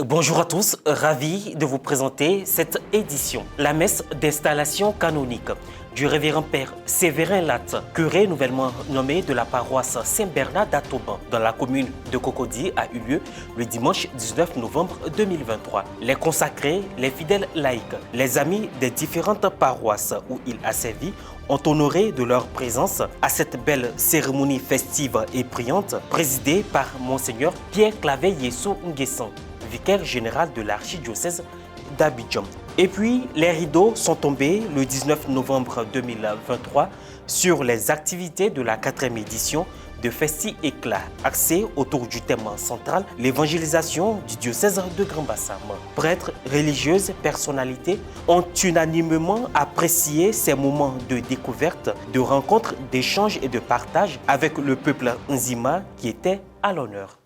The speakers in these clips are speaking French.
Bonjour à tous, ravi de vous présenter cette édition. La messe d'installation canonique du révérend père Séverin Latte, curé nouvellement nommé de la paroisse Saint-Bernard d'Atoban dans la commune de Cocody, a eu lieu le dimanche 19 novembre 2023. Les consacrés, les fidèles laïcs, les amis des différentes paroisses où il a servi ont honoré de leur présence à cette belle cérémonie festive et priante présidée par Monseigneur Pierre Claver Yesso Nguessan, vicaire général de l'archidiocèse d'Abidjan. Et puis, les rideaux sont tombés le 19 novembre 2023 sur les activités de la 4e édition de Festi Éclat, axée autour du thème central, l'évangélisation du diocèse de Grand Bassam. Prêtres, religieuses, personnalités ont unanimement apprécié ces moments de découverte, de rencontre, d'échange et de partage avec le peuple nzima qui était à l'honneur.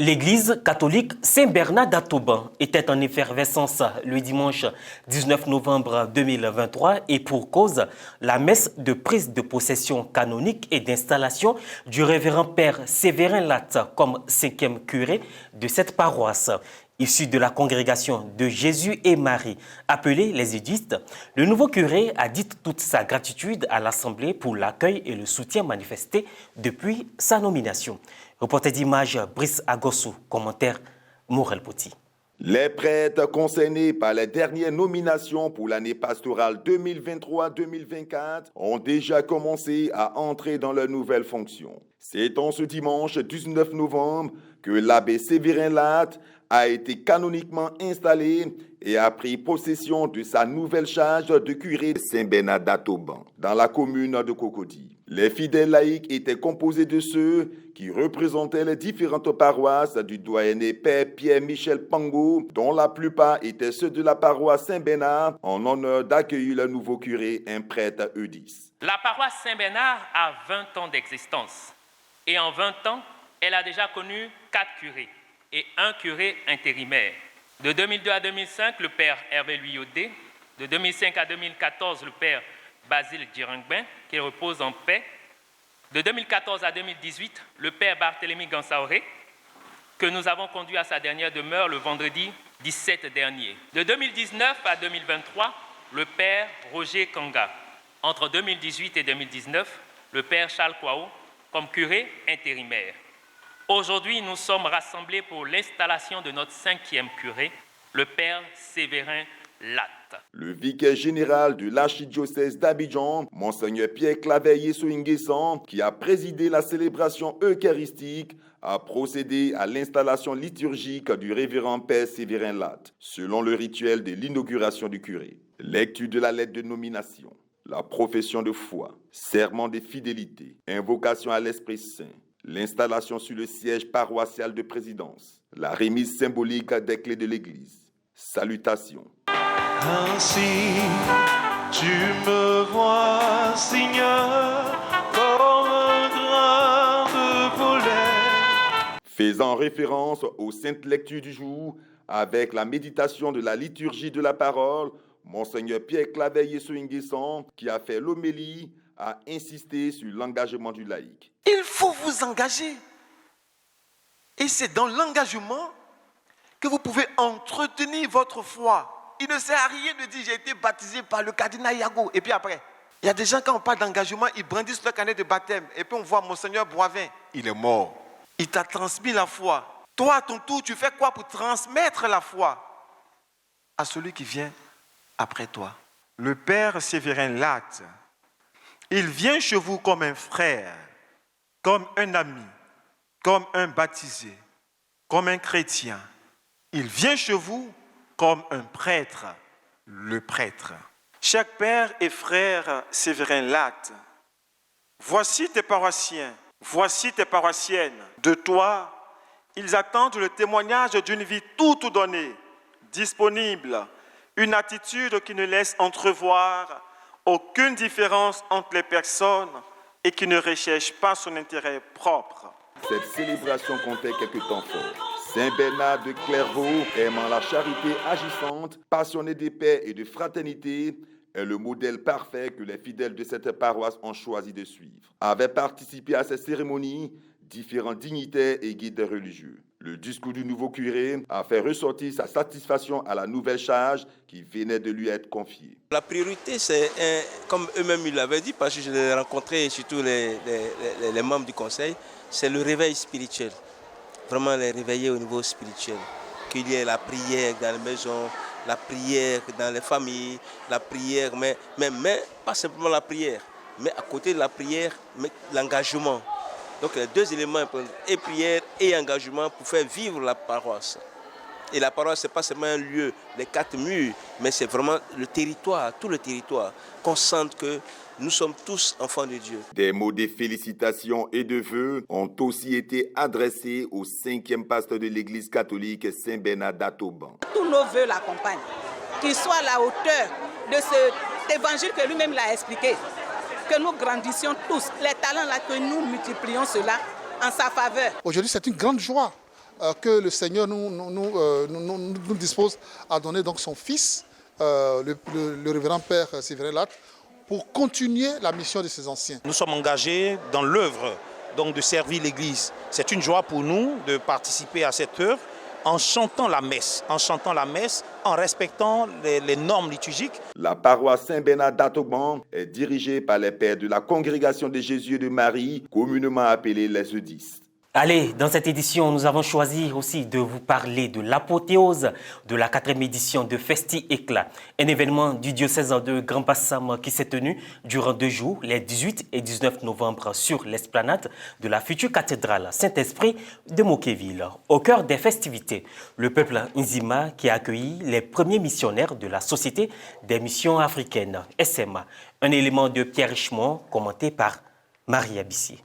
L'église catholique Saint-Bernard d'Atoban était en effervescence le dimanche 19 novembre 2023 et pour cause, la messe de prise de possession canonique et d'installation du révérend père Séverin Latte comme 5e curé de cette paroisse. Issu de la congrégation de Jésus et Marie, appelée les Eudistes, le nouveau curé a dit toute sa gratitude à l'Assemblée pour l'accueil et le soutien manifesté depuis sa nomination. Reporter d'image Brice Agossou, commentaire Morel Poti. Les prêtres concernés par les dernières nominations pour l'année pastorale 2023-2024 ont déjà commencé à entrer dans leurs nouvelles fonctions. C'est en ce dimanche 19 novembre que l'abbé Séverin Latte a été canoniquement installé et a pris possession de sa nouvelle charge de curé de Saint-Bernard d'Atoban, dans la commune de Cocody. Les fidèles laïcs étaient composés de ceux qui représentaient les différentes paroisses du doyenné Père Pierre-Michel Pango, dont la plupart étaient ceux de la paroisse Saint-Bernard, en honneur d'accueillir le nouveau curé, un prêtre eudiste. La paroisse Saint-Bernard a 20 ans d'existence. Et en 20 ans, elle a déjà connu 4 curés et un curé intérimaire. De 2002 à 2005, le père Hervé Luyodé. De 2005 à 2014, le père Basile Djirangbin, qui repose en paix. De 2014 à 2018, le père Barthélemy Gansaoré, que nous avons conduit à sa dernière demeure le vendredi 17 dernier. De 2019 à 2023, le père Roger Kanga. Entre 2018 et 2019, le père Charles Kouao, comme curé intérimaire. Aujourd'hui, nous sommes rassemblés pour l'installation de notre 5e curé, le père Séverin Latte. Le vicaire général de l'archidiocèse d'Abidjan, Monseigneur Pierre Claver Yesso Nguessan, qui a présidé la célébration eucharistique, a procédé à l'installation liturgique du révérend père Séverin Latte, selon le rituel de l'inauguration du curé. Lecture de la lettre de nomination, la profession de foi, serment de fidélité, invocation à l'Esprit Saint, l'installation sur le siège paroissial de présidence, la remise symbolique des clés de l'Église. Salutations. Ainsi, tu me vois, Seigneur, comme un grain de pollen. Faisant référence aux saintes lectures du jour, avec la méditation de la liturgie de la parole, Monseigneur Pierre Claver Yesso Nguessan, qui a fait l'homélie, a insisté sur l'engagement du laïc. Il faut vous engager. Et c'est dans l'engagement que vous pouvez entretenir votre foi. Il ne sert à rien de dire j'ai été baptisé par le cardinal Yago. Et puis après, il y a des gens quand on parle d'engagement, ils brandissent leur canet de baptême. Et puis on voit Monseigneur Boivin, il est mort. Il t'a transmis la foi. Toi, à ton tour, tu fais quoi pour transmettre la foi à celui qui vient après toi? Le père Séverin Latte, il vient chez vous comme un frère, comme un ami, comme un baptisé, comme un chrétien. Il vient chez vous comme un prêtre, le prêtre. Chaque père et frère Séverin Latte, voici tes paroissiens, voici tes paroissiennes. De toi, ils attendent le témoignage d'une vie toute donnée, disponible, une attitude qui ne laisse entrevoir aucune différence entre les personnes et qui ne recherche pas son intérêt propre. Cette célébration comptait quelques temps forts. Saint Bernard de Clairvaux, aimant la charité agissante, passionné de paix et de fraternité, est le modèle parfait que les fidèles de cette paroisse ont choisi de suivre. Avaient participé à ces cérémonies différents dignitaires et guides religieux. Le discours du nouveau curé a fait ressortir sa satisfaction à la nouvelle charge qui venait de lui être confiée. La priorité, c'est, comme eux-mêmes ils l'avaient dit, parce que je l'ai rencontré, surtout les membres du conseil, c'est le réveil spirituel. Vraiment les réveiller au niveau spirituel. Qu'il y ait la prière dans les maisons, la prière dans les familles, la prière, mais pas simplement la prière, mais à côté de la prière, l'engagement. Donc les deux éléments, et prière et engagement pour faire vivre la paroisse. Et la paroisse, ce n'est pas seulement un lieu, les 4 murs, mais c'est vraiment le territoire, tout le territoire, qu'on sente que nous sommes tous enfants de Dieu. Des mots de félicitations et de vœux ont aussi été adressés au 5e pasteur de l'Église catholique Saint-Bernard d'Atoban. Tous nos vœux l'accompagnent, qu'il soit à la hauteur de cet évangile que lui-même l'a expliqué. Que nous grandissions tous, les talents là, que nous multiplions cela en sa faveur. Aujourd'hui, c'est une grande joie que le Seigneur nous dispose à donner donc son fils, le révérend Père Séverin Latte, pour continuer la mission de ses anciens. Nous sommes engagés dans l'œuvre donc de servir l'Église. C'est une joie pour nous de participer à cette œuvre en chantant la messe, en respectant les normes liturgiques. La paroisse Saint-Bernard d'Atoban est dirigée par les pères de la congrégation de Jésus et de Marie, communément appelée les Eudistes. Allez, dans cette édition, nous avons choisi aussi de vous parler de l'apothéose de la 4e édition de Festi Éclat, un événement du diocèse de Grand Bassam qui s'est tenu durant 2 jours, les 18 et 19 novembre, sur l'esplanade de la future cathédrale Saint-Esprit de Moqueville. Au cœur des festivités, le peuple Nzima qui a accueilli les premiers missionnaires de la Société des missions africaines, SMA, un élément de Pierre Richemont commenté par Marie Abissier.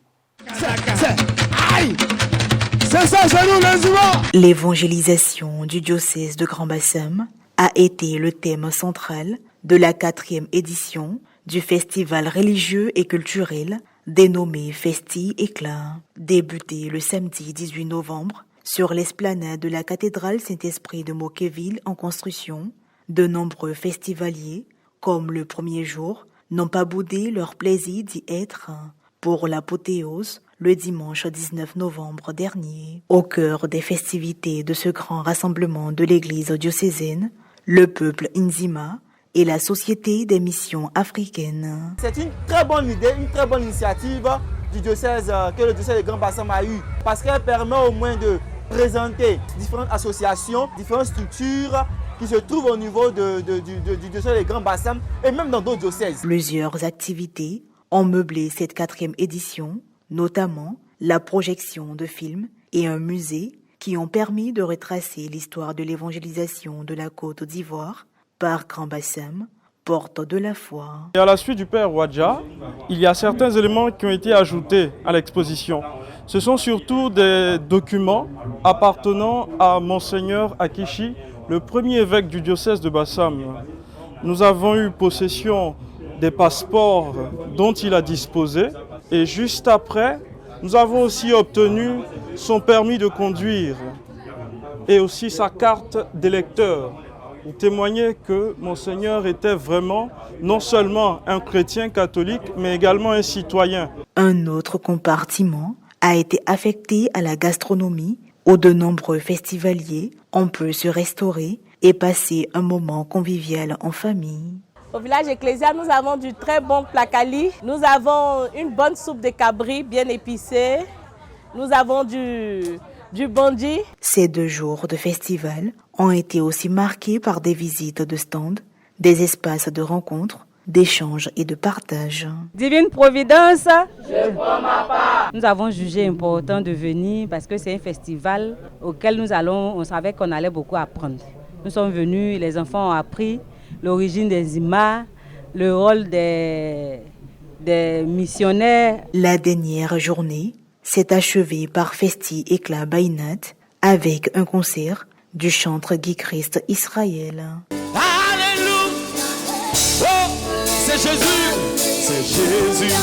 L'évangélisation du diocèse de Grand Bassam a été le thème central de la 4e édition du festival religieux et culturel dénommé Festi Éclat. Débuté le samedi 18 novembre sur l'esplanade de la cathédrale Saint-Esprit de Moqueville en construction, de nombreux festivaliers, comme le premier jour, n'ont pas boudé leur plaisir d'y être pour l'apothéose le dimanche 19 novembre dernier. Au cœur des festivités de ce grand rassemblement de l'église diocésaine, le peuple Nzima et la Société des missions africaines. C'est une très bonne idée, une très bonne initiative du diocèse que le diocèse de Grand Bassam a eu, parce qu'elle permet au moins de présenter différentes associations, différentes structures qui se trouvent au niveau du diocèse de Grand Bassam et même dans d'autres diocèses. Plusieurs activités ont meublé cette 4e édition, notamment la projection de films et un musée qui ont permis de retracer l'histoire de l'évangélisation de la Côte d'Ivoire par Grand Bassam, porte de la foi. Et à la suite du Père Ouadja, il y a certains éléments qui ont été ajoutés à l'exposition. Ce sont surtout des documents appartenant à Monseigneur Akishi, le premier évêque du diocèse de Bassam. Nous avons eu possession des passeports dont il a disposé. Et juste après, nous avons aussi obtenu son permis de conduire et aussi sa carte d'électeur. Il témoignait que Monseigneur était vraiment non seulement un chrétien catholique, mais également un citoyen. Un autre compartiment a été affecté à la gastronomie, où de nombreux festivaliers ont pu se restaurer et passer un moment convivial en famille. Au village ecclésial, nous avons du très bon placali, nous avons une bonne soupe de cabri bien épicée, nous avons du bondi. Ces 2 jours de festival ont été aussi marqués par des visites de stands, des espaces de rencontres, d'échanges et de partage. Divine Providence, je prends ma part. Nous avons jugé important de venir parce que c'est un festival auquel on savait qu'on allait beaucoup apprendre. Nous sommes venus, les enfants ont appris l'origine des Nzima, le rôle des missionnaires. La dernière journée s'est achevée par Festi Éclat Bainat avec un concert du chantre Guy Christ Israël. Alléluia, oh, c'est Jésus,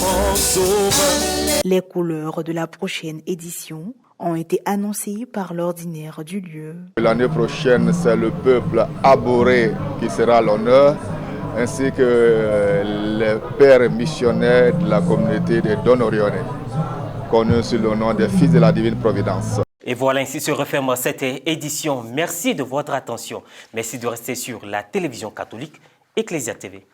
mon sauveur. Les couleurs de la prochaine édition ont été annoncées par l'ordinaire du lieu. L'année prochaine, c'est le peuple Aboré qui sera à l'honneur, ainsi que les pères missionnaires de la communauté des Don Orione, connus sous le nom des Fils de la Divine Providence. Et voilà, ainsi se referme cette édition. Merci de votre attention. Merci de rester sur la télévision catholique Ecclesia TV.